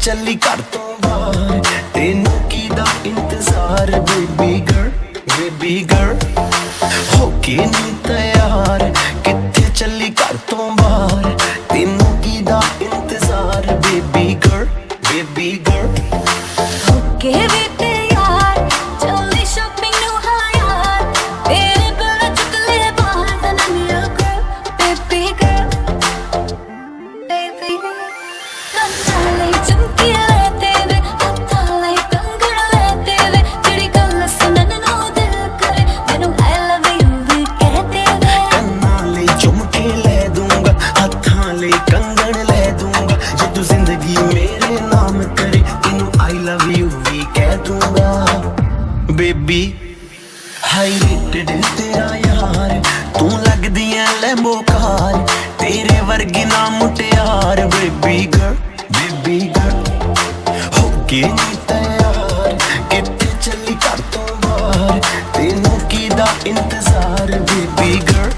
ਚੱਲੀ ਘਰ ਤੋਂ ਬਾਹਰ ਤੈਨੂੰ ਕੀ ਦਾ ਇੰਤਜ਼ਾਰ ਬੇਬੀ ਗਰਲ ਹੋ ਕੇ ਨੀ ਤਿਆਰ ਕਿੱਥੇ ਚੱਲੀ ਘਰ ਤੋਂ ਬਾਹਰ ਤੈਨੂੰ ਕੀ ਦਾ ਇੰਤਜ਼ਾਰ ਬੇਬੀ ਗਰਲ ਹੋ ਕੇ ਵੀ ਤਿਆਰ ਚੱਲੀ ਸ਼ਾਪਿੰਗ ਨੂੰ ਹਾਂ ਯਾਰ ਤੇਰੇ ਬਿਨਾ ਚੁਕਲੇ ਬਾਹਰ ਦਾ ਨੰਨਿਆ ਬੇਬੀ ਗਰਲ ਕੰਨਾਂ ਲਈ ਚੁੰਕੀ ਲੈ ਤੇਰੇ ਹੱਥਾਂ ਲਈ ਕੰਗਣ ਲੈ ਤੇਰੇ ਜਿਹੜੀ ਗੱਲ ਸੁਣਨ ਨੂੰ ਦਿਲ ਕਰੇ ਮੈਨੂੰ I love you ਵੀ ਕਹਿ ਤੇਰੇ ਕੰਨਾਂ ਲਈ ਚੁੰਮਕੇ ਲੈ ਦੂੰਗਾ ਹੱਥਾਂ ਲਈ ਕੰਗਣ ਲੈ ਦੂੰਗਾ ਜੇ ਤੂੰ ਜ਼ਿੰਦਗੀ ਮੇਰੇ ਨਾਮ ਕਰੇ ਤੈਨੂੰ I love you ਵੀ ਕਹਿ ਦੂੰਗਾ ਬੇਬੀ ਹਾਈ ਰੇਟਡ ਤੇਰਾ ਯਾਰ ਤੂੰ ਲੱਗਦੀ ਐ ਲੈਂਬੋ ਕਾਰ ਤੇਰੇ ਵਰਗੀ ਨਾ ਮੁਟਿਆਰ ਬੇਬੀ ਗਰਲ ਹੋ ਕੇ ਨੀ ਤਿਆਰ ਕਿੱਥੇ ਚੱਲੀ ਘਰ ਤੋਂ ਬਾਹਰ ਤੈਨੂੰ ਕੀ ਦਾ ਇੰਤਜ਼ਾਰ ਬੇਬੀ ਗਰਲ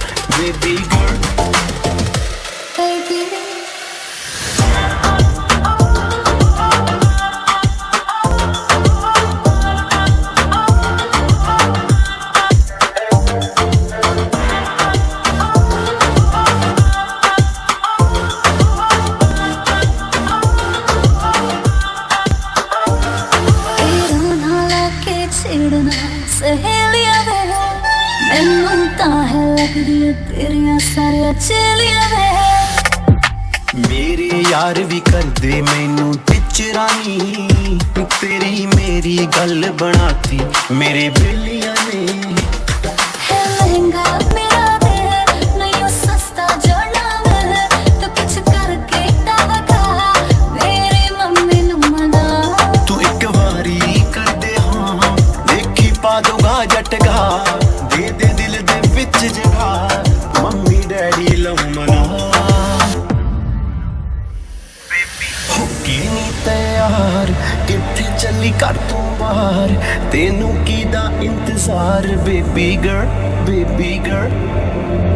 ਸਹੇਲੀਆਂ ਵੇ ਮੈਨੂੰ ਤਾਂ ਹੈ ਲੱਗਦੀ ਤੇਰੀਆਂ ਸਾਰੀਆਂ ਚੇਲੀਆਂ ਵੇ ਮੇਰੇ ਯਾਰ ਵੀ ਕਰਦੇ ਮੈਨੂੰ ਟਿਚਰਾਨੀ ਤੇਰੀ ਮੇਰੀ ਗੱਲ ਬਣਾਤੀ ਮੇਰੇ ਬੇਲੀਆਂ ਨੇ ਹੈ ਲਹਿੰਗਾ ਮੇਰਾ ਦੇ ਨਹੀਂ ਸਸਤਾ ਜੋੜਨਾ ਵੇ ਤੂੰ ਕੁਛ ਕਰਕੇ ਟਾਵਕਾ ਮੇਰੀ ਮੰਮੀ ਨੂੰ ਮਨਾ ਤੂੰ ਇੱਕ ਵਾਰੀ ਕਰਦੇ ਹਾਂ ਦੇਖੀ ਪਾ ਦੂੰਗਾ ਜਟਗਾ ਦੇ ਦਿਲ ਦੇ ਵਿੱਚ ਜਗਾ ਮੰਮੀ ਡੈਡੀ ਲਉ ਮਨਾ ਹੋ ਕੇ ਨੀ ਤਿਆਰ ਕਿੱਥੇ ਚੱਲੀ ਘਰ ਤੋਂ ਬਾਹਰ ਤੈਨੂੰ ਕੀ ਦਾ ਇੰਤਜ਼ਾਰ ਬੇਬੀ ਗਰਲ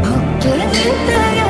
ਹੋ ਕੇ ਨੀ ਤਿਆਰ